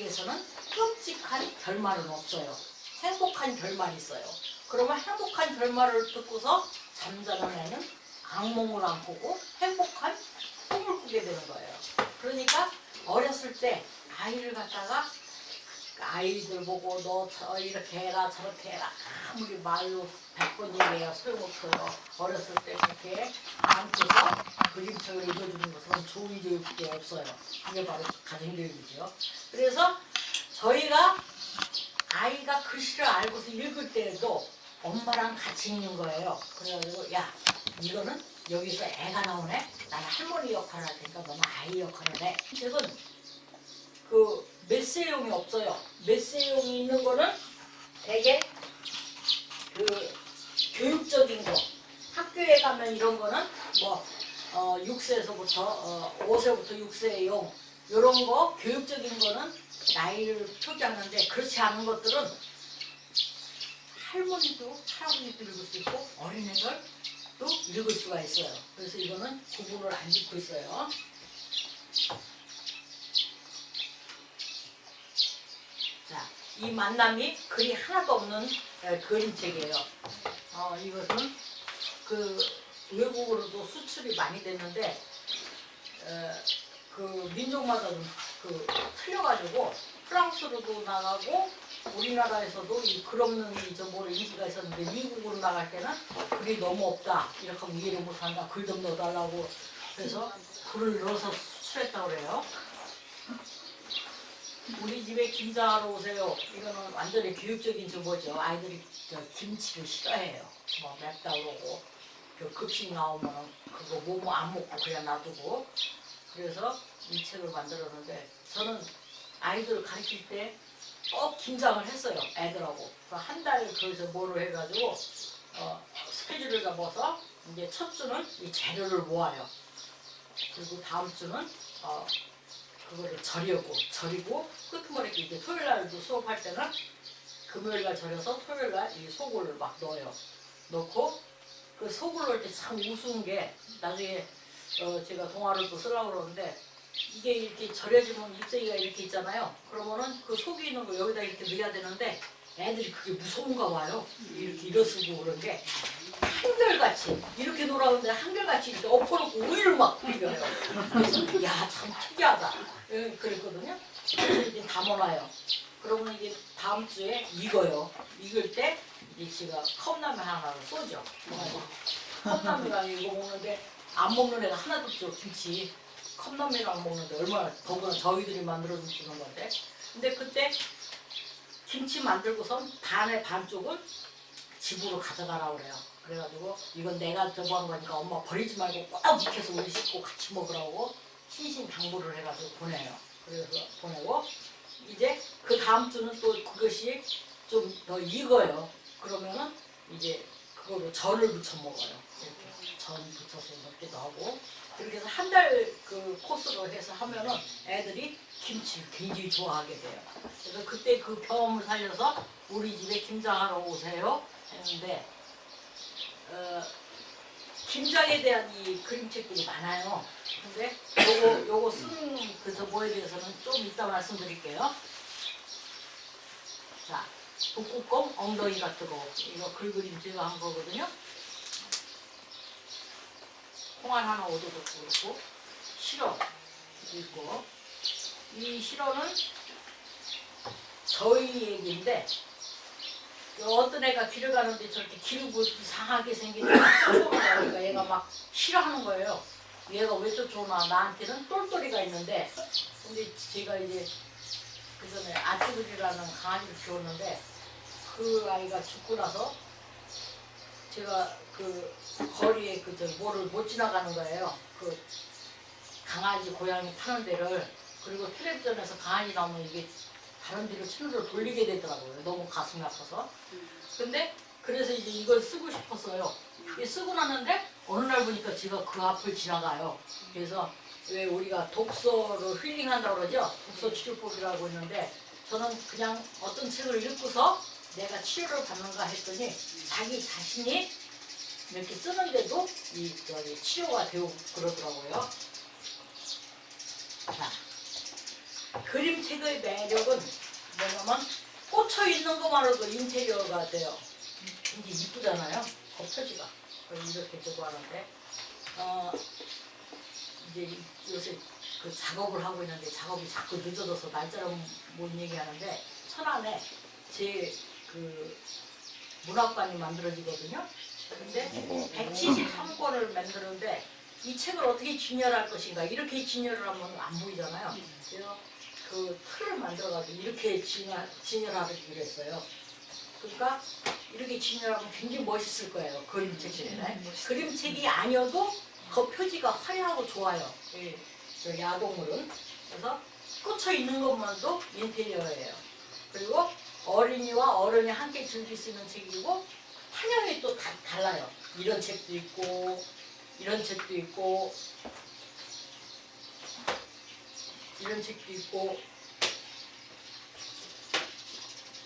아이에게서는 끔찍한 결말은 없어요. 행복한 결말이 있어요. 그러면 행복한 결말을 듣고서 잠자는 애는 악몽을 안 꾸고 행복한 꿈을 꾸게 되는 거예요. 그러니까 어렸을 때 아이를 갖다가 아이들 보고 너 이렇게 해라 저렇게 해라 아무리 말로 100번 얘기해야 소용없어요. 어렸을 때 그렇게 안고서 그림책을 읽어주는 것은 좋은 교육이 없어요. 그게 바로 가정교육이죠. 그래서 저희가 아이가 글씨를 알고서 읽을 때에도 엄마랑 같이 읽는 거예요. 그래가지고 야 이거는 여기서 애가 나오네. 나는 할머니 역할을 할 테니까 너는 아이 역할을 해. 책은 그 메시용이 없어요. 메시용이 있는 거는 되게 그 교육적인 거. 학교에 가면 이런 거는 뭐 6세에서부터 5세부터 6세용 이런 거 교육적인 거는 나이를 표기하는데 그렇지 않은 것들은 할머니도 할아버지도 읽을 수 있고 어린애들도 읽을 수가 있어요. 그래서 이거는 구분을 안 짓고 있어요. 자, 이 만남이 글이 하나도 없는 그림책이에요. 이것은 그 외국으로도 수출이 많이 됐는데 그 민족마다 좀 그 틀려가지고 프랑스로도 나가고 우리나라에서도 이 글 없는 뭐를 인기가 있었는데 미국으로 나갈 때는 글이 너무 없다 이렇게 하면 이해를 못한다 글 좀 넣어달라고 그래서 글을 넣어서 수출했다고 그래요. 우리 집에 김장하러 오세요. 이거는 완전히 교육적인 정보죠. 아이들이 김치를 싫어해요. 뭐 맵다 그러고 그 급식 나오면은 그거 뭐 안 먹고 그냥 놔두고 그래서 이 책을 만들었는데 저는 아이들을 가르칠 때 꼭 김장을 했어요. 애들하고 한 달 거기서 뭐를 해가지고 스케줄을 잡아서 이제 첫 주는 이 재료를 모아요. 그리고 다음 주는 그거를 절이고 끄트머리 이제 토요일 날도 수업할 때는 금요일 날 절여서 토요일 날 이 소고를 막 넣어요. 넣고 그 소고를 넣을 때 참 우스운 게 나중에 제가 동화를 또 쓰려고 그러는데 이게 이렇게 절여지면 잎사귀가 이렇게 있잖아요. 그러면은 그 속에 있는 거 여기다 이렇게 넣어야 되는데 애들이 그게 무서운가 봐요. 이렇게 일어서고 그런 게 한결같이 이렇게 놀아오는데 한결같이 이렇게 엎어놓고 우유를 막 비벼요. 그래서 야 참 특이하다 그랬거든요. 그래서 이제 담아놔요. 그러면 이제 다음 주에 익어요. 익을 때 이제 제가 컵라면 하나를 쏘죠. 컵라면이랑 이거 먹는데 안 먹는 애가 하나도 없죠. 김치 컵라면이랑 먹는데 얼마나 더구나 저희들이 만들어 주는 건데 근데 그때 김치 만들고선 반의 반쪽을 집으로 가져가라고 그래요. 그래가지고 이건 내가 저거 한 거니까 엄마 버리지 말고 꼭 익혀서 우리 식구 같이 먹으라고 신신당부를 해가지고 보내요. 그래서 보내고 이제 그 다음 주는 또 그것이 좀 더 익어요. 그러면은 이제 그거로 전을 부쳐 먹어요. 이렇게 전 부쳐서 먹기도 하고 그렇게 해서 한 달 그 코스로 해서 하면은 애들이 김치를 굉장히 좋아하게 돼요. 그래서 그때 그 경험을 살려서 우리 집에 김장하러 오세요 했는데 김장에 대한 이 그림책들이 많아요. 근데 요거 쓰는 그 뭐에 대해서는 좀 이따 말씀드릴게요. 자, 북극곰 엉덩이 같은 거 이거 글 그림 제가 한 거거든요. 홍안 하나 얻어놓고 그렇고 실어 있고 이 실어는 저희 얘기인데 어떤 애가 길을 가는데 저렇게 기르고 이상하게 생기니까 쫓아오니까 얘가 막 싫어하는 거예요. 얘가 왜 쫓아오나 나한테는 똘똘이가 있는데 근데 제가 이제 그 전에 아쭈들이라는 강아지를 키웠는데 그 아이가 죽고 나서 제가 그 거리에 그 뭐를 못 지나가는 거예요. 그 강아지 고양이 파는 데를 그리고 텔레비전에서 강아지 나오면 이게 다른 데로 채널을 돌리게 되더라고요. 너무 가슴이 아파서. 근데 그래서 이제 이걸 쓰고 싶었어요. 쓰고 났는데 어느 날 보니까 제가 그 앞을 지나가요. 그래서 왜 우리가 독서로 힐링한다고 그러죠? 독서 치료법이라고 있는데 저는 그냥 어떤 책을 읽고서 내가 치료를 받는가 했더니 자기 자신이 이렇게 쓰는데도 이 치료가 되고 그러더라고요. 자, 그림책의 매력은 뭐냐면 꽂혀 있는 것만으로도 인테리어가 돼요. 굉장히 이쁘잖아요. 겉표지가 이렇게 되고 하는데 이제 요새 그 작업을 하고 있는데 작업이 자꾸 늦어져서 날짜를 못 얘기하는데 천안에 제 그 문학관이 만들어지거든요. 근데 173권을 만드는데 이 책을 어떻게 진열할 것인가 이렇게 진열을 하면 안 보이잖아요. 그래서 그 틀을 만들어가지고 이렇게 진열하기로 했어요. 그러니까 이렇게 진열하면 굉장히 멋있을 거예요. 그림책이네. 그림책이 아니어도 그 표지가 화려하고 좋아요. 저 야동물은. 그래서 꽂혀 있는 것만도 인테리어예요. 그리고 어린이와 어른이 함께 즐길 수 있는 책이고 판형이 또 달라요. 이런 책도 있고 이런 책도 있고 이런 책도 있고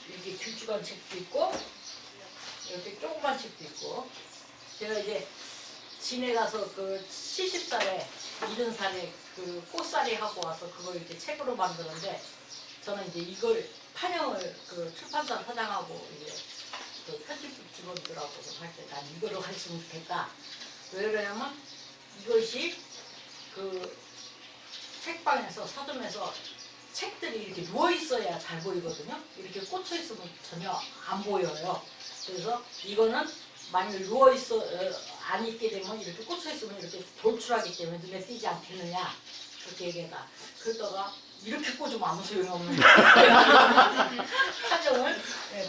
이렇게 길쭉한 책도 있고 이렇게 조그만 책도 있고 제가 이제 진해 가서 그 70살에 70살에 그 꽃살이 하고 와서 그걸 이렇게 책으로 만드는데 저는 이제 이걸 판형을 그 출판사 사장하고 이제 그 편집부 직원들하고 할 때 난 이거를 했으면 좋겠다. 왜 그러냐면 이것이 그 책방에서 서점에서 책들이 이렇게 누워 있어야 잘 보이거든요. 이렇게 꽂혀 있으면 전혀 안 보여요. 그래서 이거는 만약 누워 있어 안 있게 되면 이렇게 꽂혀 있으면 이렇게 돌출하기 때문에 눈에 띄지 않겠느냐 그렇게 얘기하다. 그러다가 이렇게 꽂으면 아무 소용이 없는 판형을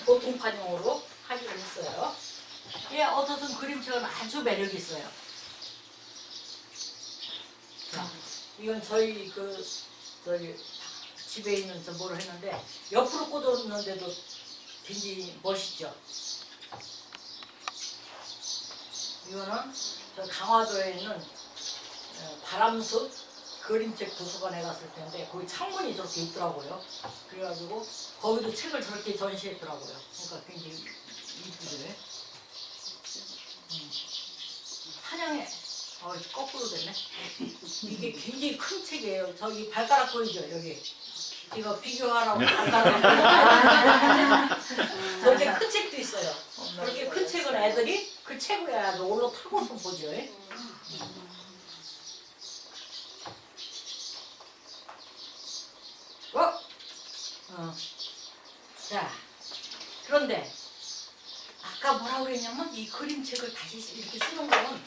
보통 판형으로 하기로 했어요. 예, 어떻든 그림책은 아주 매력이 있어요. 자, 이건 저희 저기 집에 있는 저 뭐를 했는데 옆으로 꽂았는데도 굉장히 멋있죠. 이거는 저 강화도에 있는 바람숲 그림책 도서관에 갔을 때인데 거기 창문이 저렇게 있더라고요. 그래가지고 거기도 책을 저렇게 전시했더라고요. 그러니까 굉장히 이쁘게. 한양에 거꾸로 됐네. 이게 굉장히 큰 책이에요. 저기 발가락 보이죠? 여기. 이거 비교하라고 발가락 저렇게 큰 책도 있어요. 그렇게 큰 책은 애들이 그 책을 해야지 올라타고서 보죠. 자, 그런데 아까 뭐라고 그랬냐면 이 그림책을 다시 이렇게 쓰는 건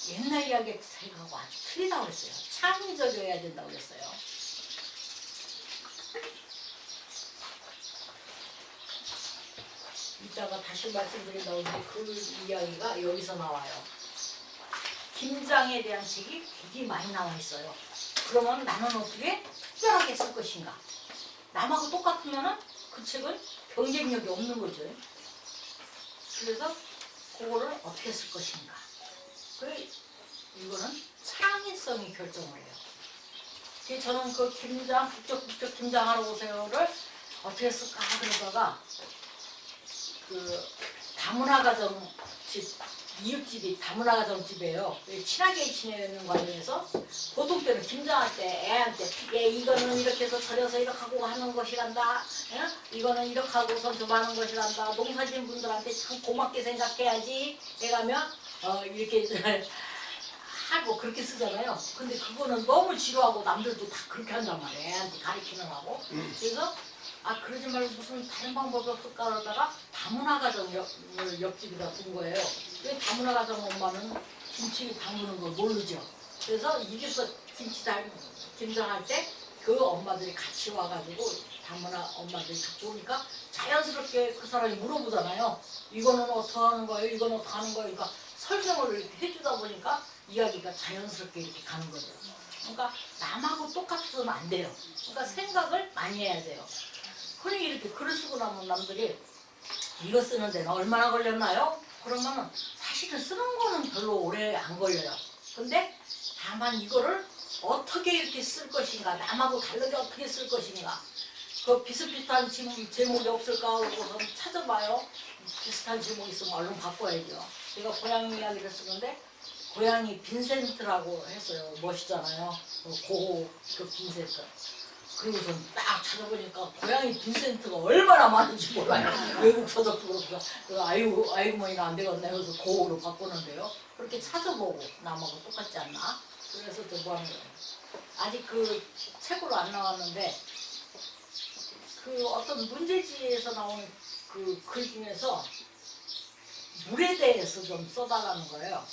옛날 이야기하고 아주 틀리다고 그랬어요. 창의적이어야 된다고 그랬어요. 이따가 다시 말씀드린다고 했는데 그 이야기가 여기서 나와요. 김장에 대한 책이 굉장히 많이 나와 있어요. 그러면 나는 어떻게 특별하게 쓸 것인가? 남하고 똑같으면 그 책은 경쟁력이 없는 거죠. 그래서 그거를 어떻게 쓸 것인가? 이거는 창의성이 결정을 해요. 저는 그 김장, 북적 김장하러 오세요를 어떻게 쓸까 그러다가 그 다문화 가정집, 이웃집이 다문화 가정집이에요. 친하게 지내는 과정에서 보통 때는 김장할 때 애한테 이거는 이렇게 해서 절여서 이렇게 하고 하는 것이란다. 이거는 이렇게 하고선 좀 하는 것이란다. 농사진 분들한테 참 고맙게 생각해야지. 해가면 이렇게 하고 그렇게 쓰잖아요. 근데 그거는 너무 지루하고 남들도 다 그렇게 한단 말이에요. 애한테 가르치는 하고. 그래서 그러지 말고 무슨 다른 방법이 없을까 그러다가 다문화 가정을 옆집에다 둔 거예요. 왜 다문화 가정 엄마는 김치 담그는 걸 모르죠. 그래서 이 집에서 김장할 때 그 엄마들이 같이 와가지고 다문화 엄마들이 같이 오니까 자연스럽게 그 사람이 물어보잖아요. 이거는 어떻게 하는 거예요? 이거는 어떻게 하는 거예요? 그러니까 설명을 이렇게 해주다 보니까 이야기가 자연스럽게 이렇게 가는 거죠. 그러니까 남하고 똑같아서는 안 돼요. 그러니까 생각을 많이 해야 돼요. 흔히 이렇게 글을 쓰고 나면 남들이 이거 쓰는 데는 얼마나 걸렸나요? 그러면 사실은 쓰는 거는 별로 오래 안 걸려요. 근데 다만 이거를 어떻게 이렇게 쓸 것인가, 남하고 다르게 어떻게 쓸 것인가, 그 비슷비슷한 제목이 없을까 하고서 찾아봐요. 비슷한 제목이 있으면 얼른 바꿔야죠. 제가 고양이 이야기를 쓰는데 고양이 빈센트라고 했어요. 멋있잖아요. 고호 그 빈센트. 그리고서 딱 찾아보니까 고양이 빈센트가 얼마나 많은지 몰라요. 외국 서적도 그렇고. 그래서 아이고 뭐이나 안 되겠네. 그래서 고으로 바꾸는데요. 그렇게 찾아보고 남하고 똑같지 않나? 그래서 저 뭐 하는 거예요. 아직 그 책으로 안 나왔는데 그 어떤 문제지에서 나온 그 글 중에서 물에 대해서 좀 써달라는 거예요.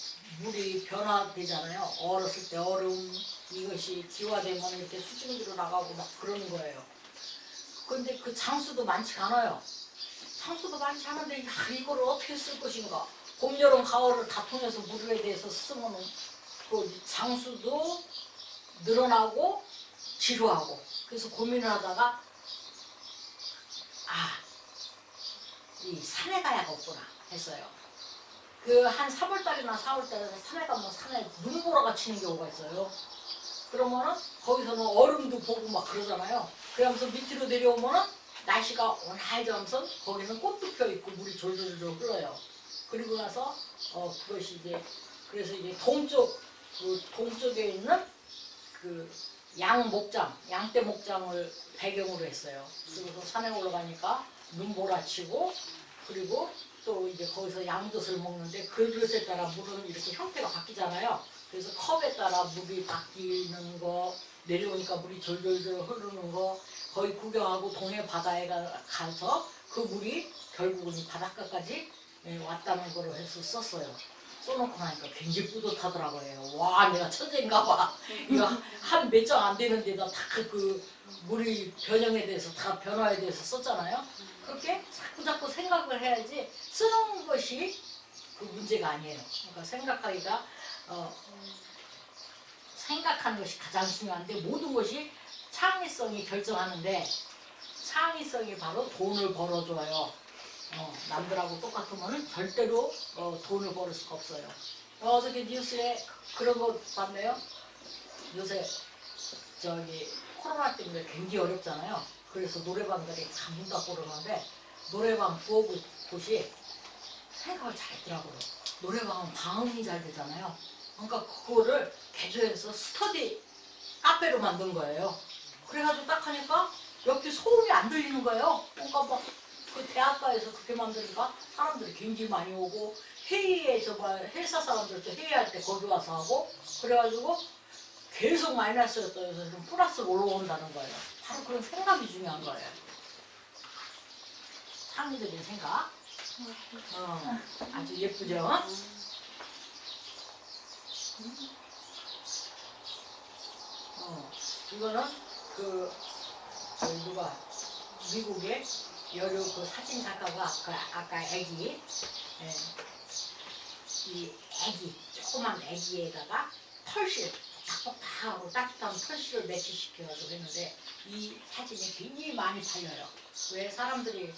물이 변화되잖아요. 얼었을 때 얼음 이것이 기화되면 이렇게 수증기로 나가고 막 그러는 거예요. 그런데 그 장수도 많지 않아요. 장수도 많지 않은데 이거를 어떻게 쓸 것인가. 봄, 여름, 가을을 다 통해서 물에 대해서 쓰면 그 장수도 늘어나고 지루하고 그래서 고민을 하다가 이 산에 가야겠구나 했어요. 그 한 3월달이나 4월달에 산에 가면 산에 눈보라가 치는 경우가 있어요. 그러면은 거기서는 얼음도 보고 막 그러잖아요. 그러면서 밑으로 내려오면은 날씨가 온화해지면서 거기는 꽃도 펴 있고 물이 졸졸졸 흘러요. 그리고 나서 그것이 이제 그래서 이제 동쪽에 있는 그 양떼 목장을 배경으로 했어요. 그래서 산에 올라가니까 눈보라치고 그리고 또 이제 거기서 양젖을 먹는데 그릇에 따라 물은 이렇게 형태가 바뀌잖아요. 그래서 컵에 따라 물이 바뀌는 거 내려오니까 물이 졸졸졸 흐르는 거 거의 구경하고 동해 바다에 가서 그 물이 결국은 이 바닷가까지 왔다는 거로 해서 썼어요. 써놓고 나니까 굉장히 뿌듯하더라고요. 와 내가 천재인가 봐. 이거 한 몇 장 안 되는데다 다 그 물이 변형에 대해서 다 변화에 대해서 썼잖아요. 그렇게 자꾸 생각을 해야지 쓰는 것이 그 문제가 아니에요. 그러니까 생각하는 것이 가장 중요한데 모든 것이 창의성이 결정하는데 창의성이 바로 돈을 벌어줘요. 남들하고 똑같으면 절대로 돈을 벌을 수가 없어요. 어저께 뉴스에 그런 거 봤네요. 요새 코로나 때문에 굉장히 어렵잖아요. 그래서 노래방들이 다 문 닫고 그러는데 노래방 부엌곳이 생각을 잘했더라고요. 노래방은 방음이 잘 되잖아요. 그러니까 그거를 개조해서 스터디 카페로 만든 거예요. 그래가지고 딱 하니까 옆에 소음이 안 들리는 거예요. 그러니까 막 그 대학가에서 그렇게 만드니까 사람들이 굉장히 많이 오고 회의에 회사 사람들도 회의할 때 거기 와서 하고 그래가지고 계속 마이너스였던 좀 플러스로 올라온다는 거예요. 바로 그런 생각이 중요한 거예요. 창의적인 생각. 아주 예쁘죠? 이거는 미국의 여류 그 사진 작가가 아까 애기, 이 애기 조그만 애기에다가 털실 톡톡하고 따뜻한 털실을 매치시켜가지고 했는데 이 사진이 굉장히 많이 팔려요. 왜 사람들이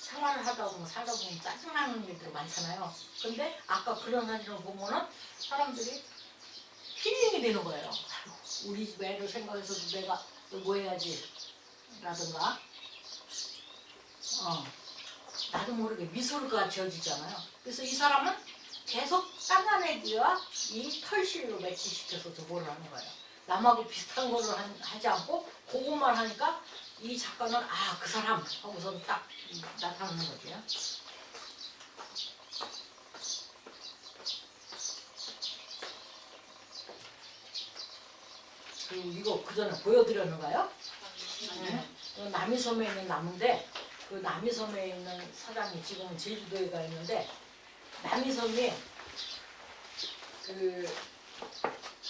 생활을 하다 보면 짜증나는 일들이 많잖아요. 근데 아까 그런 사진을 보면은 사람들이 힐링이 되는 거예요. 우리 집 애를 생각해서 내가 뭐 해야지 라든가 나도 모르게 미소가 지어지잖아요. 그래서 이 사람은 계속 깐난애기와 이 털실로 매치시켜서 저거를 하는 거예요. 남하고 비슷한 거를 하지 않고 그것만 하니까 이 작가는 그 사람 하고서 딱 나타나는 거죠. 그리고 이거 그 전에 보여드렸는가요? 네. 남이섬에 있는 나무인데 그 남이섬에 있는 사장이 지금은 제주도에 가 있는데 남이섬이 그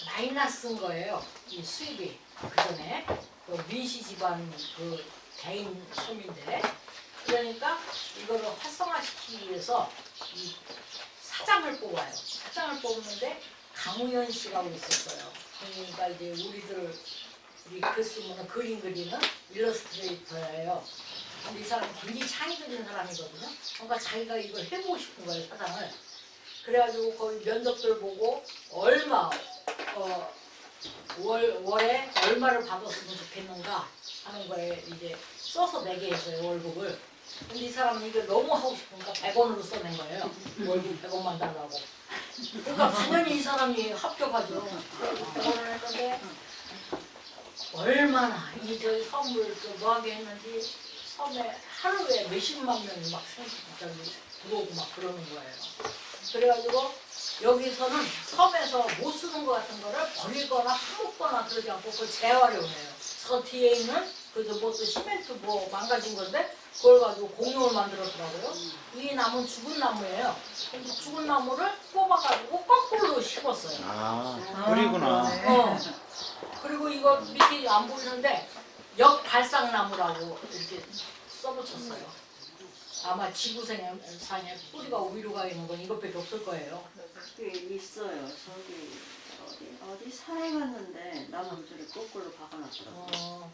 마이너스인 거예요. 이 수입이 그 전에 그 민씨 집안 그 개인 섬인데 그러니까 이거를 활성화시키기 위해서 이 사장을 뽑아요. 사장을 뽑는데 강우현 씨라고 있었어요. 그러니까 이제 우리 글 쓰면 그림 그리는 일러스트레이터예요. 근데 이 사람은 굉장히 창의적인 사람이거든요. 그러니까 자기가 이걸 해보고 싶은 거예요, 사장을. 그래가지고 거기 면접들 보고 월에 얼마를 받았으면 좋겠는가 하는 거에 이제 써서 내게 했어요, 월급을. 근데 이 사람은 이걸 너무 하고 싶으니까 100원으로 써낸 거예요. 월급 100원만 달라고. 그러니까 당연히 이 사람이 합격하죠. 100원을 했는데 얼마나 이 저희 섬을 뭐하게 했는지 섬에 하루에 몇십만 명이 막 저기 들어오고 막 그러는 거예요. 그래가지고 여기서는 섬에서 못 쓰는 것 같은 거를 버리거나 파먹거나 그러지 않고 그걸 재활용해요. 저 뒤에 있는 그저 뭐또 시멘트 뭐 망가진 건데 그걸 가지고 공룡을 만들었더라고요. 이 나무는 죽은 나무예요. 근데 죽은 나무를 뽑아가지고 거꾸로 심었어요. 아, 뿌리구나. 어. 그리고 이거 밑에 안 보이는데 역발상나무라고 이렇게 써붙였어요. 아마 지구상에 뿌리가 위로 가 있는 건 이것밖에 없을 거예요. 그게 있어요. 저기 어디 산에 갔는데 나무를 저기 거꾸로 박아놨더라고요.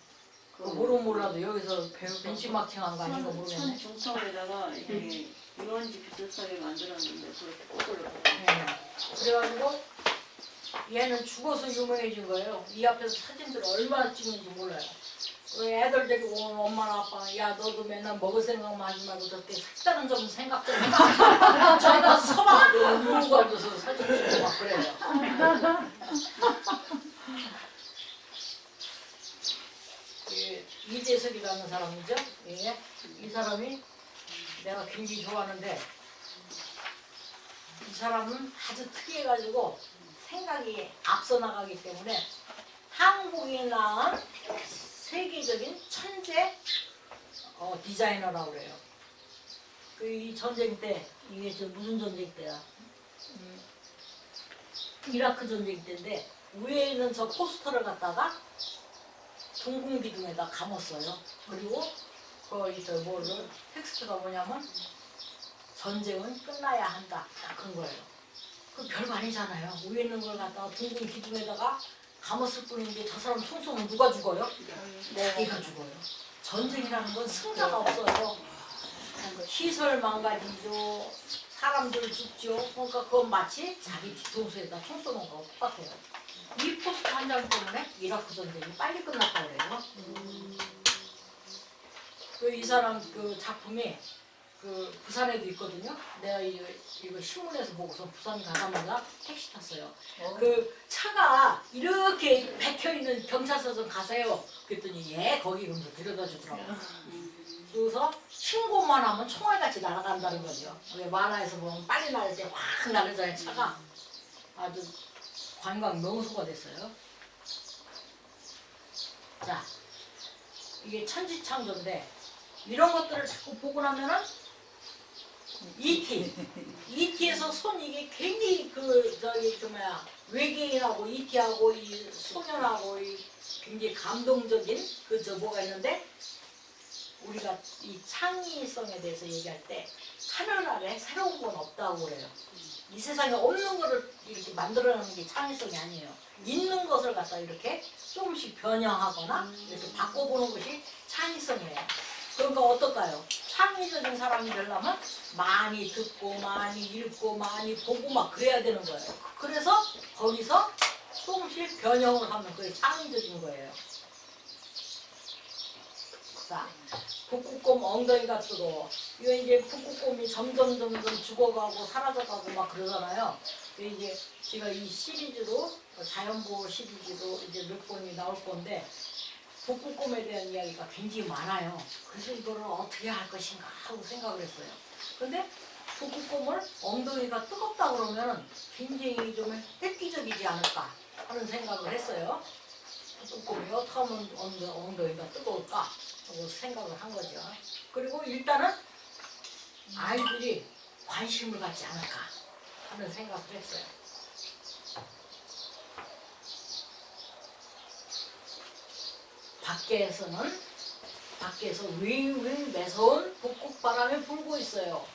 모르 몰라도 여기서 벤치마킹한 거 아닌가 모르겠네. 산 중턱에다가 이게 유원지 비슷하게 만들었는데 그걸 거꾸로 네. 그래가지고 얘는 죽어서 유명해진 거예요. 이 앞에서 사진들 얼마나 찍는지 몰라요. 애들 데리고 오면 엄마나 아빠가 야 너도 맨날 먹을 생각만 하지 말고 저렇게 색다른 점 생각 좀 해봐. 저희가 서막 울고 앉아서 사진 찍고 막 그래요. 예, 이재석이라는 사람이죠. 예, 이 사람이 내가 굉장히 좋아하는데 이 사람은 아주 특이해가지고 생각이 앞서 나가기 때문에 한국이 낳은 세계적인 천재 디자이너라고 그래요. 이 전쟁 때 이게 저 무슨 전쟁 때야? 이라크 전쟁 때인데 위에 있는 저 포스터를 갖다가 둥근 기둥에다 감았어요. 그리고 거기 저 뭐를 텍스트가 뭐냐면 전쟁은 끝나야 한다. 딱 그런 거예요. 그 별거 아니잖아요. 위에 있는 걸 갖다가 둥근 기둥에다가 감았을 뿐인데 저 사람 총 쏘면 누가 죽어요? 자기가 죽어요. 전쟁이라는 건 승자가 없어요. 시설 망가지죠. 사람들 죽죠. 그러니까 그건 마치 자기 뒤통수에다 총 쏘는 거하고 똑같아요. 이 포스터 한 장 때문에 이라크 전쟁이 빨리 끝났다고 그래요. 이 사람 그 작품이 그 부산에도 있거든요. 내가 이거 신문에서 보고서 부산 가자마자 택시 탔어요. 그 차가 이렇게 박혀 있는 경찰서 좀 가세요. 그랬더니 예 거기 그러면서 데려다 주더라고. 그래서 신고만 하면 총알같이 날아간다는 거죠. 왜 만화에서 보면 빨리 날릴 때 확 날아가잖아요. 차가 아주 관광 명소가 됐어요. 자, 이게 천지창조인데 이런 것들을 자꾸 보고 나면은 ET에서 손 이게 굉장히 외계인하고 ET하고 이 소년하고 이 굉장히 감동적인 뭐가 있는데 우리가 이 창의성에 대해서 얘기할 때 하늘 아래 새로운 건 없다고 그래요. 이 세상에 없는 거를 이렇게 만들어내는 게 창의성이 아니에요. 있는 것을 갖다 이렇게 조금씩 변형하거나 이렇게 바꿔보는 것이 창의성이에요. 그러니까 어떨까요? 창의적인 사람이 되려면 많이 듣고 많이 읽고 많이 보고 막 그래야 되는 거예요. 그래서 거기서 조금씩 변형을 하면 그게 창의적인 거예요. 자, 북극곰 엉덩이가 뜨거워. 이거 이제 북극곰이 점점 죽어가고 사라져가고 막 그러잖아요. 이제 제가 이 시리즈로 자연보호 시리즈로 이제 몇 번이 나올 건데 북극곰에 대한 이야기가 굉장히 많아요. 그래서 이거를 어떻게 할 것인가 하고 생각을 했어요. 근데 북극곰을 엉덩이가 뜨겁다 그러면 굉장히 좀 획기적이지 않을까 하는 생각을 했어요. 북극곰이 어떻게 하면 엉덩이가 뜨거울까 하고 생각을 한 거죠. 그리고 일단은 아이들이 관심을 갖지 않을까 하는 생각을 했어요. 밖에서 윙윙 매서운 북극바람이 불고 있어요.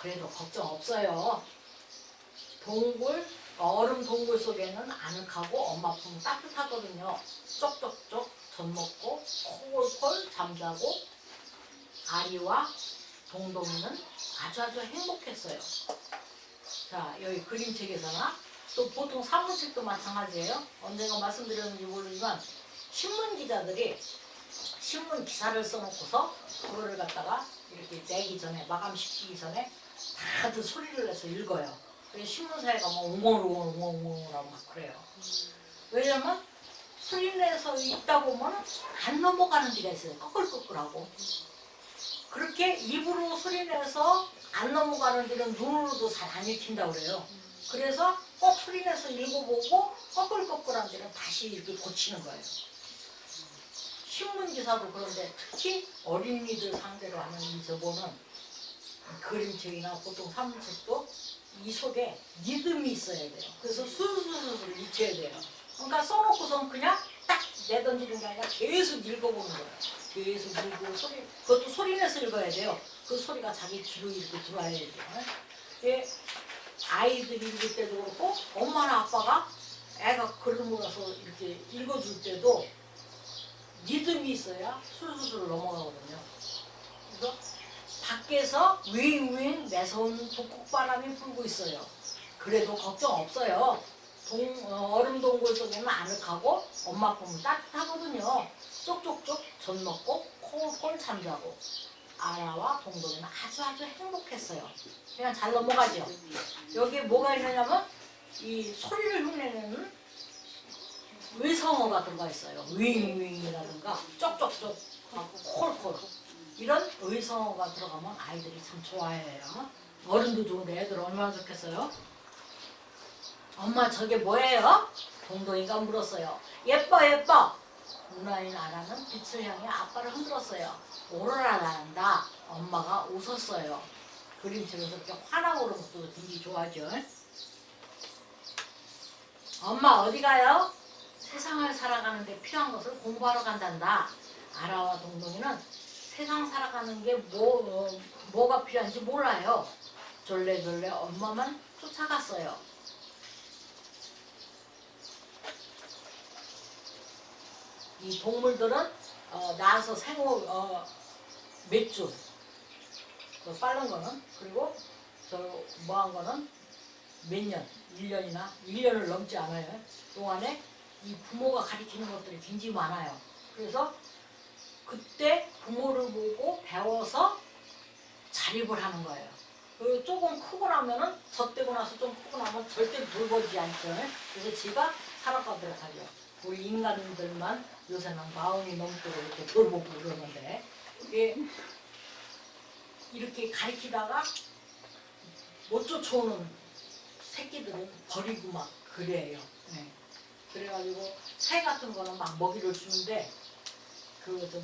그래도 걱정 없어요. 얼음 동굴 속에는 아늑하고 엄마 품 따뜻하거든요. 쪽쪽쪽 젖 먹고 콜콜 잠자고 아리와 동동이는 아주 행복했어요. 자, 여기 그림책에서나 또 보통 사무책도 마찬가지예요. 언젠가 말씀드렸는지 모르지만 신문 기자들이 신문 기사를 써놓고서 그거를 갖다가 이렇게 내기 전에 마감시키기 전에 다들 소리를 내서 읽어요. 그래서 신문사에 가면 웅얼웅얼 하고 막 그래요. 왜냐면 소리내서 있다 보면 안 넘어가는 데가 있어요. 꺼끌꺼끌하고. 그렇게 입으로 소리내서 안 넘어가는 데는 눈으로도 잘 안 읽힌다고 그래요. 그래서 꼭 소리내서 읽어보고 꺼끌꺼끌한 데는 다시 이렇게 고치는 거예요. 신문기사도 그런데 특히 어린이들 상대로 하는 이 저거는 그림책이나 보통 산문책도 이 속에 리듬이 있어야 돼요. 그래서 술술술 익혀야 돼요. 그러니까 써놓고선 그냥 딱 내던지는 게 아니라 계속 읽어보는 거예요. 계속 읽고 그것도 소리내서 읽어야 돼요. 그 소리가 자기 귀로 이렇게 들어와야 돼요. 예, 아이들이 읽을 때도 그렇고 엄마나 아빠가 애가 글을 몰아서 이렇게 읽어줄 때도 리듬이 있어야 술술술 넘어가거든요. 그래서 밖에서 윙윙 매서운 북극바람이 불고 있어요. 그래도 걱정 없어요. 얼음 동굴 속에는 아늑하고 엄마 품은 따뜻하거든요. 쪽쪽쪽 젖 먹고 콜콜 잠자고 아라와 동동이는 아주 행복했어요. 그냥 잘 넘어가죠. 여기에 뭐가 있느냐면 이 소리를 흉내내는 의성어가 들어가 있어요. 윙윙이라든가 쪽쪽쪽 콜콜 이런 의성어가 들어가면 아이들이 참 좋아해요. 어른도 좋은데 애들 얼마나 좋겠어요? 엄마 저게 뭐예요? 동동이가 물었어요. 예뻐. 누나인 아라는 빛을 향해 아빠를 흔들었어요. 오로라란다. 엄마가 웃었어요. 그림책에서 이렇게 화나고 그런 것도 되게 좋아하죠. 엄마 어디 가요? 세상을 살아가는데 필요한 것을 공부하러 간단다. 아라와 동동이는 세상 살아가는 게 뭐가 필요한지 몰라요. 졸래졸래 엄마만 쫓아갔어요. 이 동물들은 낳아서 생후 몇 주, 빠른 거는 그리고 저 뭐한 거는 몇 년, 1년이나 1년을 넘지 않아요. 동안에 이 부모가 가르치는 것들이 굉장히 많아요. 그래서 그때 부모를 보고 배워서 자립을 하는 거예요. 그리고 조금 크고 나면은 젖되고 나서 좀 크고 나면 절대 돌보지 않죠. 그래서 지가 살아가도록 하죠. 우리 인간들만 요새는 마흔이 넘도록 이렇게 돌보고 그러는데 이렇게 가르치다가 못 쫓아오는 새끼들은 버리고 막 그래요. 네. 그래가지고 새 같은 거는 막 먹이를 주는데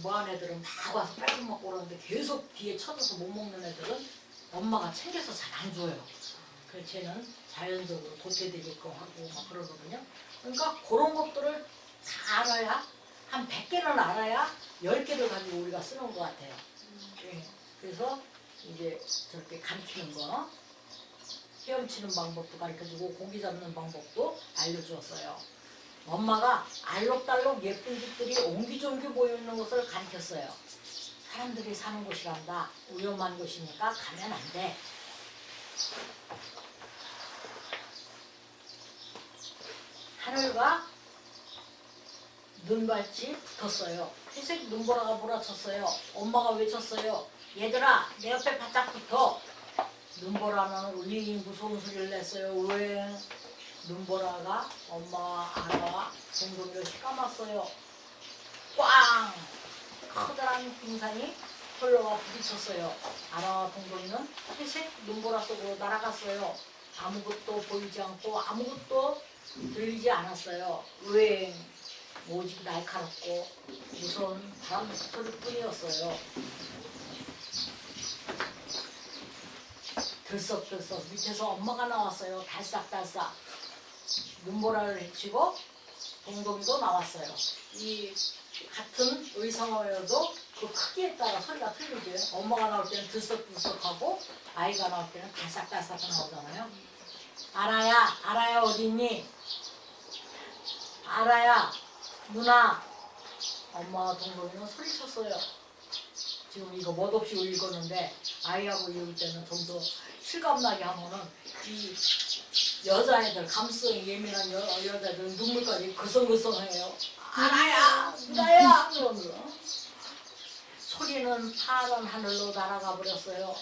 뭐한 애들은 다 와서 뺏어 먹고 그러는데 계속 뒤에 쳐져서 못 먹는 애들은 엄마가 챙겨서 잘 안 줘요. 그래서 쟤는 자연적으로 도태되게끔 하고 막 그러거든요. 그러니까 그런 것들을 다 알아야 한 100개는 알아야 10개를 가지고 우리가 쓰는 것 같아요. 예. 그래서 이제 저렇게 가르치는 거 헤엄치는 방법도 가르쳐주고 고기 잡는 방법도 알려주었어요. 엄마가 알록달록 예쁜 집들이 옹기종기 모여있는 곳을 가르쳤어요. 사람들이 사는 곳이란다. 위험한 곳이니까 가면 안 돼. 하늘과 눈발치 붙었어요. 회색 눈보라가 몰아쳤어요. 엄마가 외쳤어요. 얘들아 내 옆에 바짝 붙어. 눈보라는 울리 무서운 소리를 냈어요. 왜? 눈보라가 엄마와 아라와 동동이를 휘감았어요. 꽝! 커다란 빙산이 홀로와 부딪혔어요. 아라와 동동이는 회색 눈보라 속으로 날아갔어요. 아무것도 보이지 않고 아무것도 들리지 않았어요. 왜? 오직 날카롭고 무서운 바람 소리뿐이었어요. 들썩들썩 밑에서 엄마가 나왔어요. 달싹달싹 눈보라를 헤치고 동동이도 나왔어요. 이 같은 의성어여도 그 크기에 따라 소리가 틀리죠. 엄마가 나올 때는 들썩들썩하고 아이가 나올 때는 달싹달싹 나오잖아요. 아라야 어딨니? 아라야 누나. 엄마와 동동이는 소리쳤어요. 지금 이거 멋없이 읽었는데 아이하고 읽을 때는 좀 더 실감나게 하면은 이 여자애들 감성이 예민한 여자애들 눈물까지 글썽글썽해요. 아라야 누나야 그러면서 소리는 파란 하늘로 날아가 버렸어요.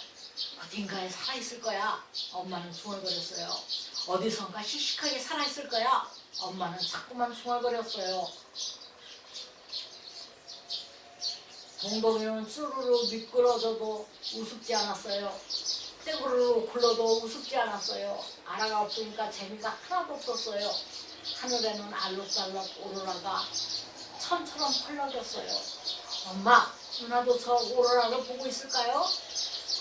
어딘가에 살아있을 거야. 엄마는 중얼거렸어요. 어디선가 씩씩하게 살아있을 거야. 엄마는 자꾸만 중얼거렸어요. 동동이는 쭈루루 미끄러져도 우습지 않았어요. 떼구르르 굴러도 우습지 않았어요. 아라가 없으니까 재미가 하나도 없었어요. 하늘에는 알록달록 오로라가 천처럼 펄럭였어요. 엄마, 누나도 저 오로라를 보고 있을까요?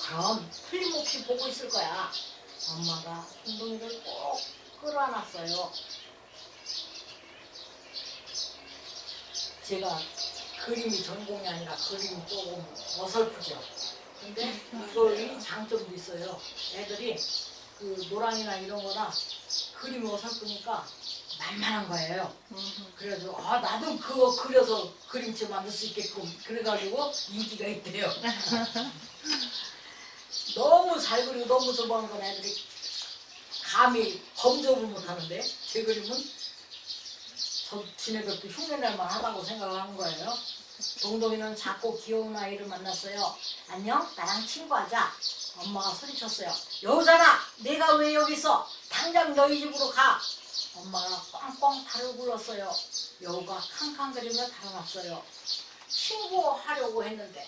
그럼 틀림없이 보고 있을 거야. 엄마가 동동이를 꼭 끌어안았어요. 제가 그림이 전공이 아니라 그림이 조금 어설프죠. 근데 이거의 장점도 있어요. 애들이 그 노랑이나 이런 거나 그림이 어설프니까 만만한 거예요. 그래가지고 아 나도 그거 그려서 그림체 만들 수 있게끔 그래가지고 인기가 있대요. 너무 잘 그리고 너무 좋아하는 건 애들이 감히 범접을 못하는데 제 그림은 지네들도 흉내낼만 하다고 생각을 하는 거예요. 동동이는 작고 귀여운 아이를 만났어요. 안녕, 나랑 친구하자. 엄마가 소리쳤어요. 여우잖아, 내가 왜 여기 있어? 당장 너희 집으로 가. 엄마가 꽝꽝 달을 굴렀어요. 여우가 캉캉거리며 달아났어요. 친구하려고 했는데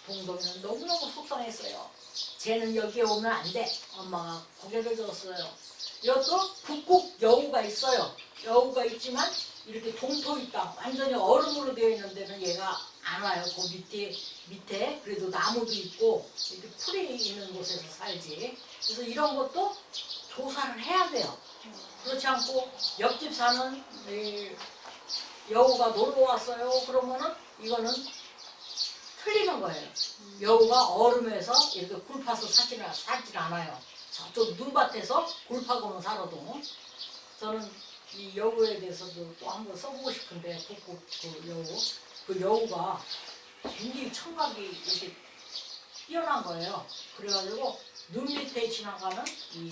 동동이는 너무너무 속상했어요. 쟤는 여기에 오면 안 돼. 엄마가 고개를 들었어요. 이것도 북극 여우가 있어요. 여우가 있지만 이렇게 동토 땅 완전히 얼음으로 되어 있는 데는 얘가 안 와요. 그 밑에 그래도 나무도 있고 이렇게 풀이 있는 곳에서 살지. 그래서 이런 것도 조사를 해야 돼요. 그렇지 않고 옆집 사는 이 여우가 놀러 왔어요. 그러면은 이거는 틀리는 거예요. 여우가 얼음에서 이렇게 굴파서 살질 않아요. 저쪽 눈밭에서 굴파고는 살아도. 저는 이 여우에 대해서도 또 한번 써보고 싶은데 북극 그 여우. 그 여우가 굉장히 청각이 이렇게 뛰어난 거예요. 그래가지고 눈 밑에 지나가는 이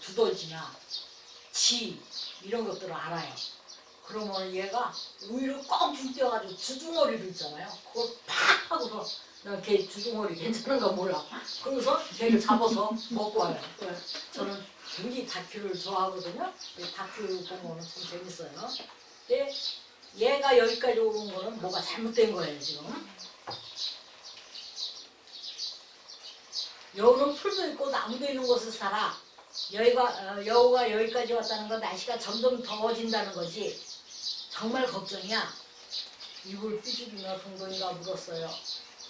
두더지나 쥐 이런 것들을 알아요. 그러면 얘가 위로 꽁충 뛰어가지고 주둥어리를 있잖아요. 그걸 팍 하고서 나 걔 주둥어리 괜찮은가 몰라. 그래서 걔를 잡아서 먹고 와요. 저는 굉장히 다큐를 좋아하거든요. 다큐 보면 참 재밌어요. 근데 얘가 여기까지 오는 거는 뭐가 잘못된 거예요 지금. 여우는 풀도 있고 나무도 있는 곳에 살아. 여우가 여기까지 왔다는 건 날씨가 점점 더워진다는 거지. 정말 걱정이야. 입을 삐죽이며 동동이가 물었어요.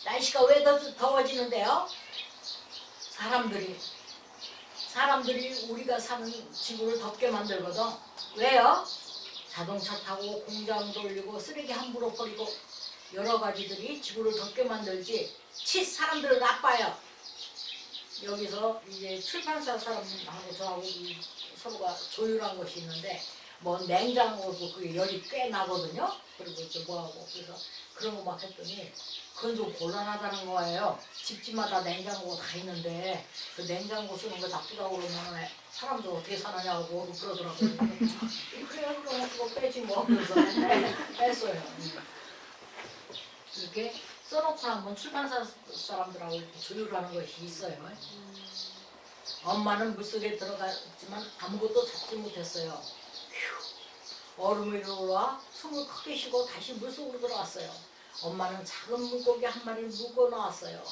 날씨가 왜 더워지는데요? 사람들이 우리가 사는 지구를 덥게 만들거든. 왜요? 자동차 타고 공장 돌리고 쓰레기 함부로 버리고 여러 가지들이 지구를 덥게 만들지. 사람들은 나빠요. 여기서 이제 출판사 사람하고 저하고 서로가 조율한 것이 있는데 뭐 냉장고도 그 열이 꽤 나거든요. 그리고 이제 뭐하고 그래서 그런 거 막 했더니 그건 좀 곤란하다는 거예요. 집집마다 냉장고가 다 있는데 그 냉장고 쓰는 거 나쁘다고 그러면 사람들 어떻게 사느냐고 그러더라고요. 그래 그럼 그거 빼지 뭐 그래서 뺐어요. 이렇게 써놓고 한번 출판사 사람들하고 이렇게 조율하는 것이 있어요. 엄마는 물속에 들어갔지만 아무것도 잡지 못했어요. 휴, 얼음 위로 올라와 숨을 크게 쉬고 다시 물속으로 들어갔어요. 엄마는 작은 물고기 한 마리를 물고 나왔어요.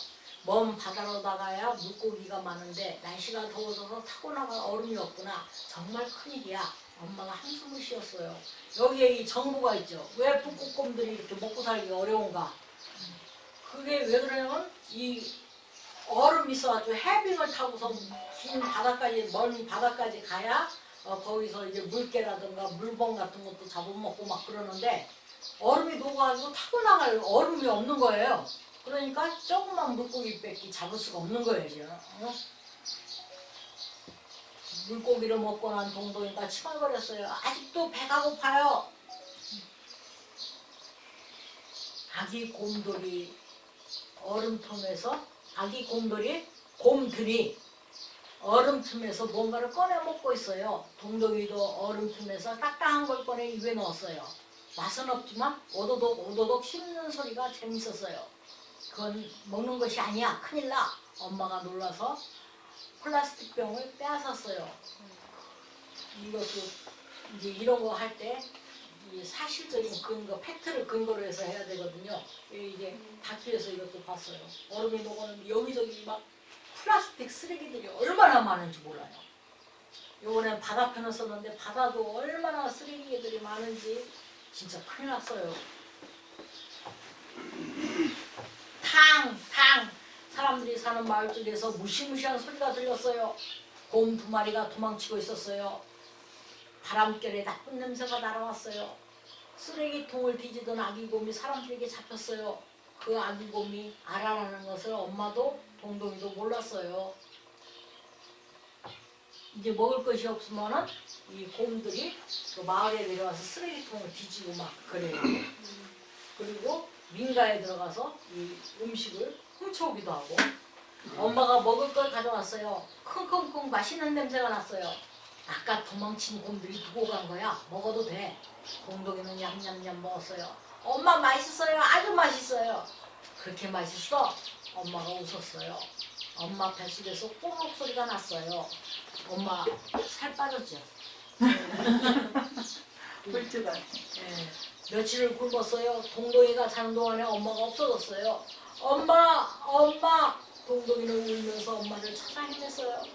먼 바다로 나가야 물고기가 많은데 날씨가 더워져서 타고 나갈 얼음이 없구나. 정말 큰일이야. 엄마가 한숨을 쉬었어요. 여기에 이 정보가 있죠. 왜 북극곰들이 이렇게 먹고 살기 어려운가? 그게 왜 그러냐면 이 얼음이 있어가지고 해빙을 타고서 긴 바다까지 먼 바다까지 가야 거기서 이제 물개라든가 물범 같은 것도 잡아먹고 막 그러는데 얼음이 녹아가지고 타고 나갈 얼음이 없는 거예요. 그러니까 조그만 물고기 뺏기 잡을 수가 없는 거예요 지금. 물고기를 먹고 난 동동이가 칭얼거렸어요. 아직도 배가 고파요. 아기 곰돌이 곰들이 얼음 틈에서 뭔가를 꺼내 먹고 있어요. 동동이도 얼음 틈에서 딱딱한 걸 꺼내 입에 넣었어요. 맛은 없지만 오도독 오도독 씹는 소리가 재밌었어요. 그건 먹는 것이 아니야. 큰일 나. 엄마가 놀라서 플라스틱 병을 빼앗았어요. 이것도 이제 이런 거 할 때 이 사실적인 근거, 팩트를 근거로 해서 해야 되거든요. 이게 다큐에서 이것도 봤어요. 얼음이 녹아는 여기저기 막 플라스틱 쓰레기들이 얼마나 많은지 몰라요. 요번엔 바다 편을 썼는데 바다도 얼마나 쓰레기들이 많은지 진짜 큰일 났어요. 탕! 사람들이 사는 마을 쪽에서 무시무시한 소리가 들렸어요. 곰 2마리가 도망치고 있었어요. 바람결에 나쁜 냄새가 날아왔어요. 쓰레기통을 뒤지던 아기곰이 사람들에게 잡혔어요. 그 아기곰이 알아라는 것을 엄마도 동동이도 몰랐어요. 이제 먹을 것이 없으면은 이 곰들이 그 마을에 내려와서 쓰레기통을 뒤지고 막 그래요. 그리고 민가에 들어가서 이 음식을 훔쳐오기도 하고. 엄마가 먹을 걸 가져왔어요. 킁킁킁 맛있는 냄새가 났어요. 아까 도망친 곰들이 두고 간 거야. 먹어도 돼. 동동이는 냠냠냠 먹었어요. 엄마 맛있어요. 아주 맛있어요. 그렇게 맛있어? 엄마가 웃었어요. 엄마 뱃속에서 꼬록 소리가 났어요. 엄마 살 빠졌죠? 꿀주가. 예. 며칠을 굶었어요. 동동이가 자는 동안에 엄마가 없어졌어요. 엄마! 동동이는 울면서 엄마를 찾아 헤맸어요.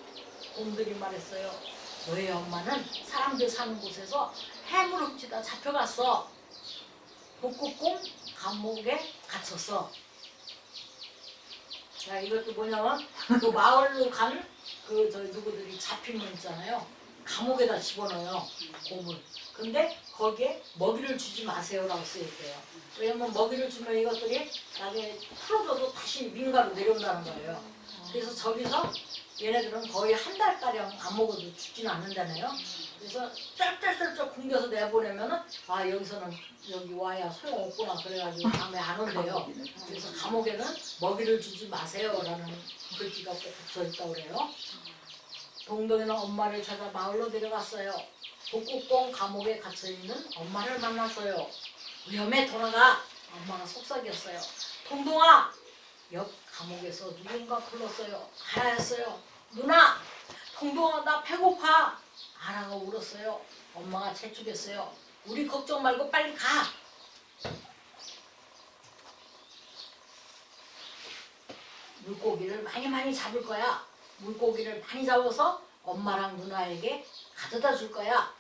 곰들이 말했어요. 너희 엄마는 사람들 사는 곳에서 해물 훔치다 잡혀갔어. 북극곰 감옥에 갇혔어. 자, 이것도 뭐냐면 그 마을로 간 그 저희 누구들이 잡히면 있잖아요. 감옥에다 집어넣어요. 곰을. 근데 거기에 먹이를 주지 마세요라고 쓰여있대요. 왜냐면 먹이를 주면 이것들이 나중에 풀어져도 다시 민가로 내려온다는 거예요. 그래서 저기서 얘네들은 거의 한 달가량 안 먹어도 죽지는 않는다네요. 그래서 쩔쩔쩔쩔 굶겨서 내보내면은 아 여기서는 여기 와야 소용없구나 그래가지고 다음에 안 온대요. 그래서 감옥에는 먹이를 주지 마세요라는 글귀가 꼭 붙어있다고 그래요. 동동이는 엄마를 찾아 마을로 내려갔어요. 북극곰 감옥에 갇혀있는 엄마를 만났어요. 위험해 돌아가. 엄마가 속삭였어요. 동동아! 옆 감옥에서 누군가 불렀어요. 아라였어요. 누나! 동동아 나 배고파! 아라가 울었어요. 엄마가 재촉했어요. 우리 걱정 말고 빨리 가! 물고기를 많이 잡을 거야. 물고기를 많이 잡아서 엄마랑 누나에게 가져다 줄 거야.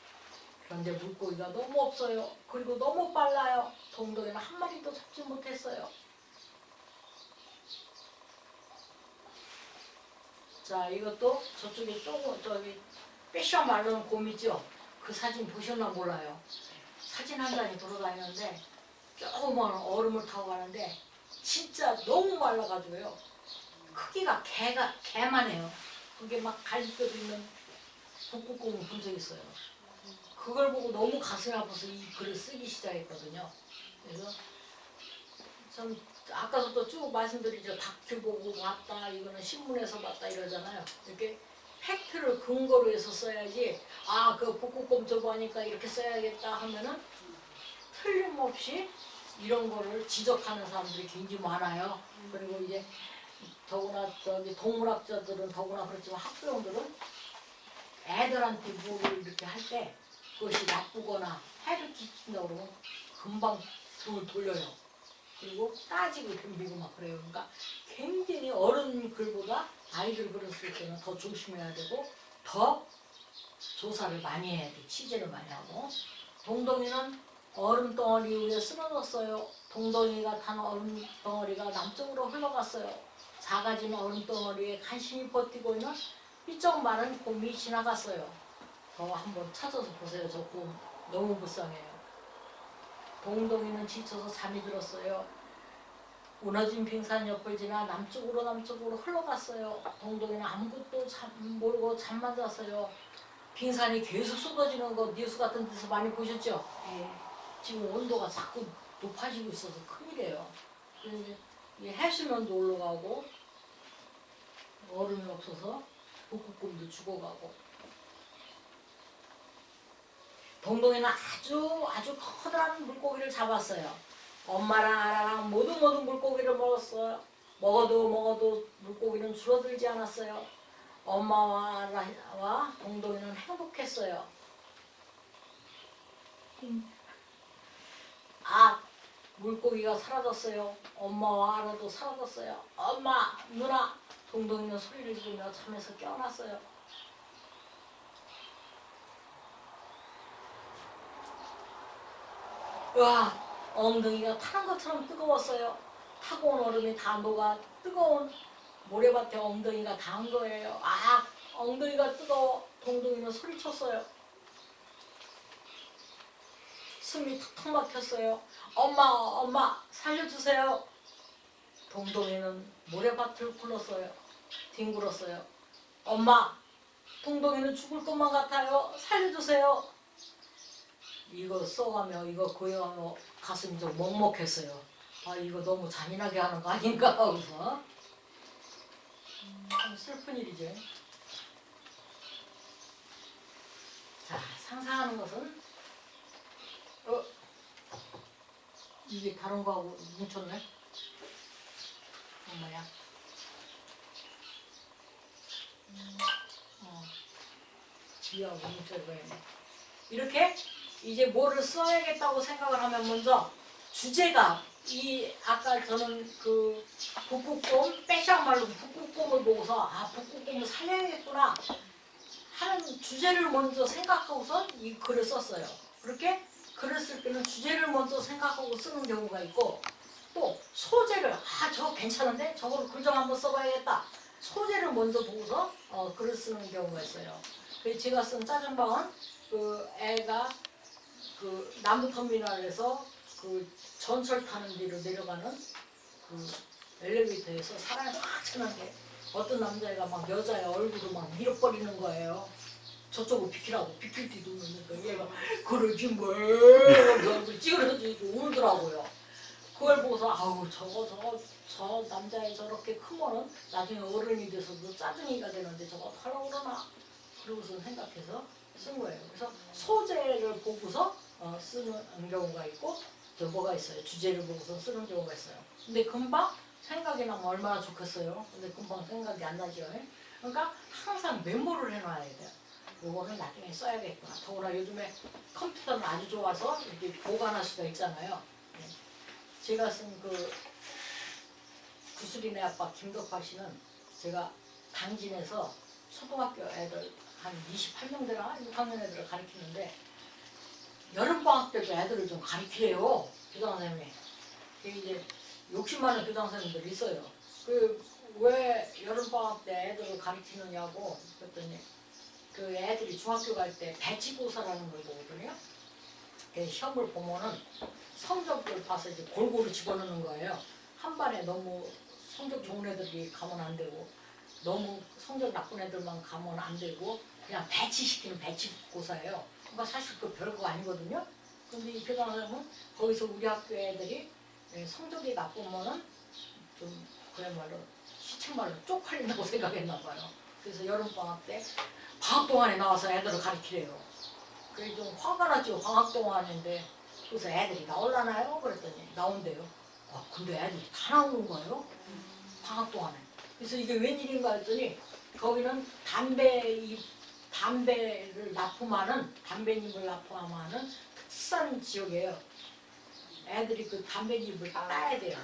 그런데 물고기가 너무 없어요. 그리고 너무 빨라요. 동동이는 한 마리도 잡지 못했어요. 자, 이것도 저쪽에 조금 저기 패션 말로는 곰이죠. 그 사진 보셨나 몰라요. 사진 한 장이 돌아다니는데 조그만 얼음을 타고 가는데 진짜 너무 말라가지고요. 크기가 개만해요. 그게 막 갈비뼈도 있는 북극곰을 본 적 있어요. 그걸 보고 너무 가슴이 아파서 이 글을 쓰기 시작했거든요. 그래서 참 아까부터 쭉 말씀드리죠. 다큐 보고 봤다, 이거는 신문에서 봤다 이러잖아요. 이렇게 팩트를 근거로 해서 써야지 아, 그 북극곰 저거 하니까 이렇게 써야겠다 하면은 틀림없이 이런 거를 지적하는 사람들이 굉장히 많아요. 그리고 이제 더구나 저기 동물학자들은 더구나 그렇지만 학부형들은 애들한테 뭐를 이렇게 할 때 그것이 나쁘거나 해를 끼친다고 그러면 금방 등을 돌려요. 그리고 따지고 덤비고 막 그래요. 그러니까 굉장히 어른 글보다 아이들 글을 쓸 때는 더 조심해야 되고 더 조사를 많이 해야 돼. 취재를 많이 하고. 동동이는 얼음 덩어리 위에 쓰러졌어요. 동동이가 탄 얼음 덩어리가 남쪽으로 흘러갔어요. 작아진 얼음 덩어리에 간신히 버티고 있는 삐쩍 마른 곰이 지나갔어요. 저 한번 찾아서 보세요. 저 곰 너무 불쌍해요. 동동이는 지쳐서 잠이 들었어요. 무너진 빙산 옆을 지나 남쪽으로 흘러갔어요. 동동이는 아무것도 모르고 잠만 잤어요. 빙산이 계속 쏟아지는 거 뉴스 같은 데서 많이 보셨죠? 지금 온도가 자꾸 높아지고 있어서 큰일이에요. 그래서 이제 해수면도 올라가고 얼음이 없어서 북극곰도 죽어가고. 동동이는 아주 커다란 물고기를 잡았어요. 엄마랑 아라랑 모두 물고기를 먹었어요. 먹어도 물고기는 줄어들지 않았어요. 엄마와 아라와 동동이는 행복했어요. 아, 물고기가 사라졌어요. 엄마와 알아도 사라졌어요. 엄마, 누나, 동동이는 소리를 지르며 잠에서 깨어났어요. 와, 엉덩이가 타는 것처럼 뜨거웠어요. 타고 온 얼음이 다 녹아 뜨거운 모래밭에 엉덩이가 닿은 거예요. 아, 엉덩이가 뜨거워. 동동이는 소리쳤어요. 숨이 턱턱 막혔어요. 엄마, 엄마, 살려주세요. 동동이는 모래밭을 굴렀어요. 뒹굴었어요. 엄마, 동동이는 죽을 것만 같아요. 살려주세요. 이거 써가며 이거 고여가며 가슴이 좀 먹먹했어요. 아, 이거 너무 잔인하게 하는 거 아닌가 하고서 참 슬픈 일이죠. 자, 상상하는 것은 이게 다른 거하고 뭉쳤네. 엄마야. 뒤하고 뭉쳐버렸네. 이렇게 이제 뭐를 써야겠다고 생각을 하면 먼저 주제가 이 아까 저는 그 북극곰 빼샥말로 북극곰을 보고서 아 북극곰을 살려야겠구나 하는 주제를 먼저 생각하고서 이 글을 썼어요. 그렇게 글을 쓸 때는 주제를 먼저 생각하고 쓰는 경우가 있고 또 소재를 아 저거 괜찮은데 저거를 글 좀 한번 써봐야겠다 소재를 먼저 보고서 글을 쓰는 경우가 있어요. 그래서 제가 쓴 짜증방은 그 애가 그 남부터미널에서 그 전철 타는 데로 내려가는 그 엘리베이터에서 사람이 확 차는데 어떤 남자애가 막 여자의 얼굴을 막 밀어버리는 거예요. 저쪽을 비키라고 비킬 뒤도 없는데 얘가 그러지 뭘 얼굴 찌그러지고 울더라고요. 그걸 보고서 아우 저 남자애 저렇게 크면은 나중에 어른이 돼서도 짜증이가 되는데 저거 하려고 그러나 그러고서 생각해서 쓴 거예요. 그래서 소재를 보고서 쓰는 경우가 있고 또 뭐가 있어요. 주제를 보고서 쓰는 경우가 있어요. 근데 금방 생각이 나면 얼마나 좋겠어요. 근데 금방 생각이 안 나죠. 그러니까 항상 메모를 해놔야 돼요. 요거는 나중에 써야겠구나. 더구나 요즘에 컴퓨터는 아주 좋아서 이렇게 보관할 수가 있잖아요. 제가 쓴 그 구슬이네 아빠 김덕화 씨는 제가 당진에서 초등학교 애들 한 28명 되나 6학년 애들을 가르치는데 여름방학 때도 애들을 좀 가르치래요. 교장선생님이. 이제 욕심 많은 교장선생님들이 있어요. 왜 여름방학 때 애들을 가르치느냐고 그랬더니 그 애들이 중학교 갈 때 배치고사라는 걸 보거든요. 그 시험을 보면은 성적을 봐서 이제 골고루 집어넣는 거예요. 한 반에 너무 성적 좋은 애들이 가면 안 되고 너무 성적 나쁜 애들만 가면 안 되고 그냥 배치시키는 배치고사예요. 그러니까 사실 그 별거 아니거든요. 근데 이 교장선생님은 거기서 우리 학교 애들이 성적이 나쁘면은 좀 그야말로 시체말로 쪽팔린다고 생각했나 봐요. 그래서 여름방학 때 방학 동안에 나와서 애들을 가르치래요. 그래서 좀 화가 났죠. 방학 동안인데 그래서 애들이 나올라나요? 그랬더니 나온대요. 근데 애들이 다 나오는 거예요. 방학 동안에. 그래서 이게 웬일인가 했더니 거기는 담배를 납품하는 담배잎을 납품하는 특산 지역이에요. 애들이 그 담배잎을 따야 돼요.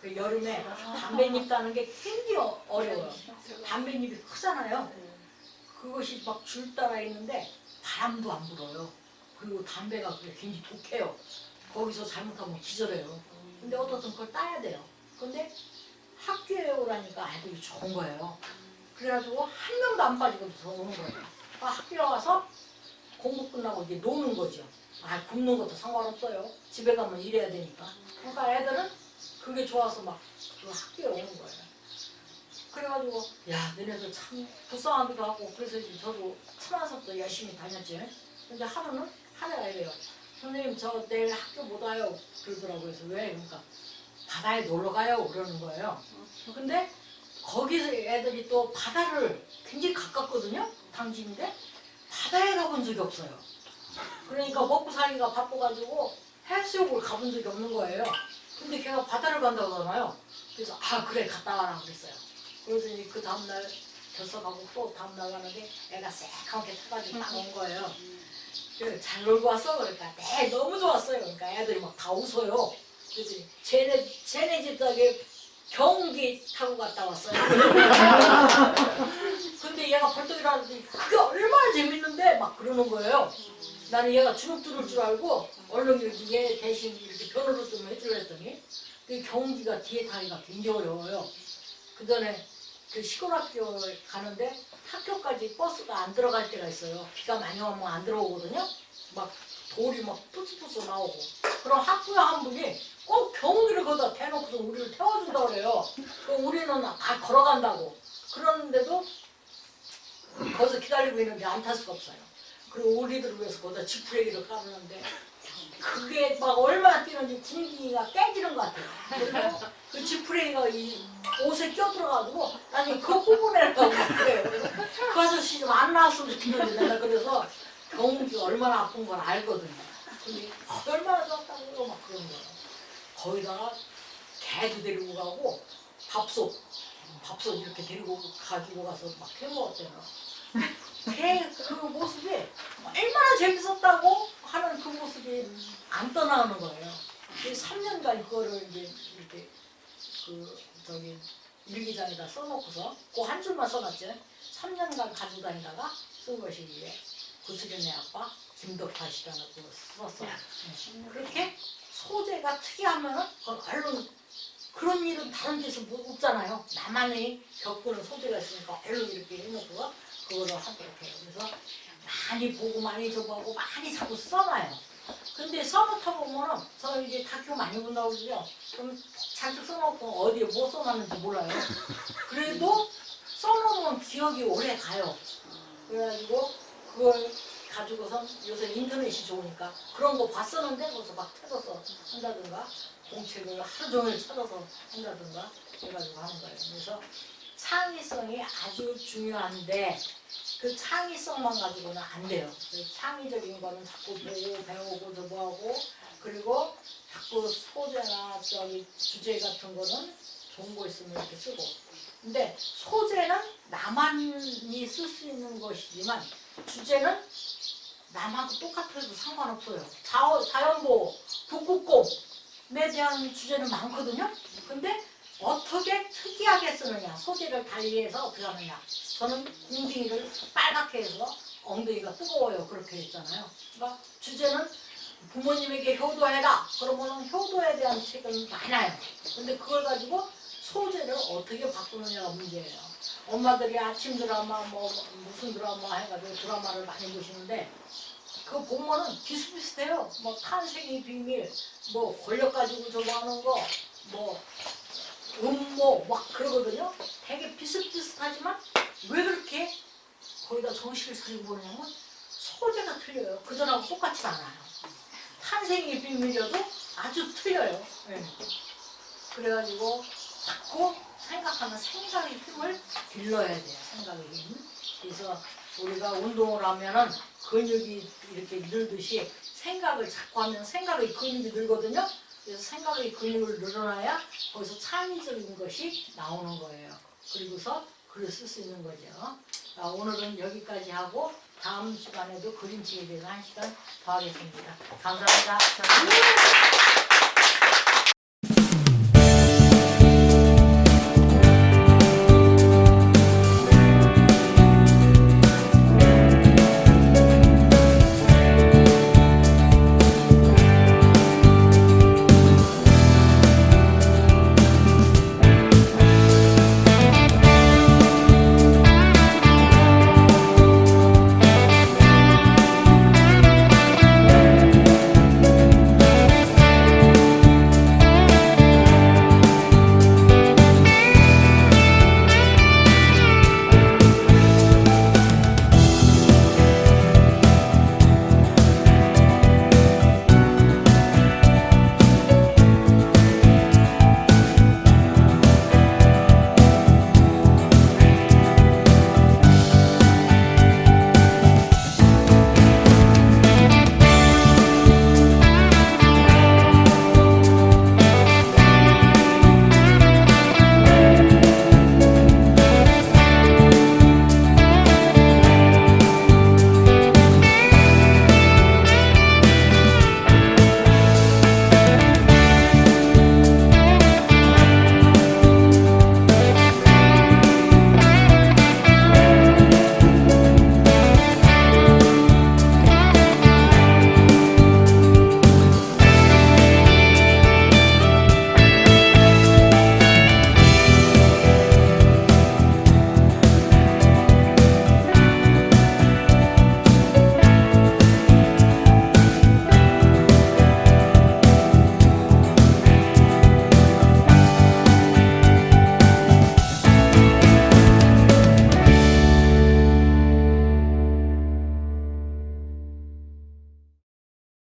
그 여름에 담배잎 따는 게 굉장히 어려워요. 담배잎이 크잖아요. 그것이 막 줄 따라 있는데 바람도 안 불어요. 그리고 담배가 그게 굉장히 독해요. 거기서 잘못하면 기절해요. 근데 어떻든 그걸 따야 돼요. 근데 학교에 오라니까 애들이 좋은 거예요. 그래가지고 한 명도 안 빠지고 오는 거예요. 그러니까 학교에 와서 공부 끝나고 이제 노는 거죠. 굶는 것도 상관없어요. 집에 가면 일해야 되니까. 그러니까 애들은 그게 좋아서 막 그 학교에 오는 거예요. 그래가지고 야 너네들 참 불쌍하기도 하고 그래서 이제 저도 천안섭도 열심히 다녔지. 근데 하루는 하루가 이래요. 선생님 저 내일 학교 못 와요 그러더라고요. 그래서 왜? 그러니까 바다에 놀러 가요 그러는 거예요. 근데 거기서 애들이 또 바다를 굉장히 가깝거든요. 당진인데 바다에 가본 적이 없어요. 그러니까 먹고 살기가 바빠가지고 해수욕을 가본 적이 없는 거예요. 근데 걔가 바다를 간다고 하잖아요. 그래서 그래 갔다 와라 그랬어요. 그래서 이제 그 다음날 결석하고 또 다음날 가는데 애가 새카맣게 타가지고 딱 온 거예요. 잘 놀고 왔어? 그러니까 네 너무 좋았어요. 그러니까 애들이 막 다 웃어요. 그랬더니 쟤네 집 덕에 경운기 타고 갔다 왔어요. 근데 얘가 벌떡 일어났더니 그게 얼마나 재밌는데 막 그러는 거예요. 나는 얘가 주눅 들을 줄 알고 얼른 이렇게 얘 대신 이렇게 변호를 좀 해주려 했더니 그 경운기가 뒤에 타기가 굉장히 어려워요. 그 전에 그 시골 학교에 가는데 학교까지 버스가 안 들어갈 때가 있어요. 비가 많이 오면 안 들어오거든요. 막 돌이 막 푸스푸스 나오고. 그럼 학부모 한 분이 꼭 경운기를 거기다 대놓고서 우리를 태워준다 그래요. 그럼 우리는 걸어간다고. 그러는데도 거기서 기다리고 있는데 안 탈 수가 없어요. 그리고 우리들을 위해서 거기다 지푸레기를 깔았는데 그게 막 얼마나 뛰는지 군기가 깨지는 것 같아요. 그리고 그 지푸레기가 이 옷에 껴들어가지고 나중에 그거 뽑아내려고 그래요. 그 아저씨 좀 안 나왔으면 좋겠는데 내가 그래서 경운기가 얼마나 아픈 걸 알거든요. 근데 얼마나 좋았다고 막 그런 거예요. 거기다가 개도 데리고 가고 밥솥 이렇게 데리고 가지고 가서 막 해먹었대요. 그 모습이 얼마나 재밌었다고 하는 그 모습이 안 떠나오는 거예요. 3년간 그거를 이제 이렇게 그 저기 일기장에다 써놓고서 그 한 줄만 써놨죠. 3년간 가지고 다니다가 쓴 것이 이게 구슬이네 아빠 김덕하시라는 거 썼어요. 네. 그렇게 소재가 특이하면은 그건 얼른 그런 일은 다른 데서 못 없잖아요. 나만의 겪는 소재가 있으니까 얼른 이렇게 해놓고 그거를 하도록 해요. 그래서 많이 보고 많이 접하고 많이 자꾸 써놔요. 근데 써놓다 보면은 저 이제 다큐 많이 본다고 그러죠. 그럼 잔뜩 써놓고 어디에 뭐 써놨는지 몰라요. 그래도 써놓으면 기억이 오래 가요. 그래가지고 그걸 가지고서 요새 인터넷이 좋으니까 그런 거 봤었는데 거기서 막 찾아서 한다든가 공책을 하루 종일 찾아서 한다든가 해가지고 하는 거예요. 그래서 창의성이 아주 중요한데 그 창의성만 가지고는 안 돼요. 창의적인 거는 자꾸 보고 배우고 저거하고 그리고 자꾸 소재나 저기 주제 같은 거는 좋은 거 있으면 이렇게 쓰고 근데 소재는 나만이 쓸 수 있는 것이지만 주제는 남하고 똑같아도 상관없어요. 자연보호, 북극곰에 대한 주제는 많거든요. 근데 어떻게 특이하게 쓰느냐, 소재를 달리해서 어떻게 하느냐. 저는 궁둥이를 빨갛게 해서 엉덩이가 뜨거워요. 그렇게 했잖아요. 그러니까 주제는 부모님에게 효도해라. 그러면 효도에 대한 책은 많아요. 근데 그걸 가지고 소재를 어떻게 바꾸느냐가 문제예요. 엄마들이 아침 드라마 뭐 무슨 드라마 해가지고 드라마를 많이 보시는데 그거 보면은 비슷비슷해요. 뭐 탄생의 비밀, 뭐 권력 가지고 저거 하는 거, 뭐 음모 막 그러거든요. 되게 비슷비슷하지만 왜 그렇게 거기다 정신을 차리고 보냐면 소재가 틀려요. 그전하고 똑같지 않아요. 탄생의 비밀이어도 아주 틀려요. 네. 그래가지고 자꾸 생각하는 생각의 힘을 길러야 돼요. 생각의 힘. 그래서 우리가 운동을 하면은 근육이 이렇게 늘듯이 생각을 자꾸 하면 생각의 근육이 늘거든요. 그래서 생각의 근육을 늘어나야 거기서 창의적인 것이 나오는 거예요. 그리고서 글을 쓸 수 있는 거죠. 오늘은 여기까지 하고 다음 시간에도 그림책에 대해서 1시간 더 하겠습니다. 감사합니다.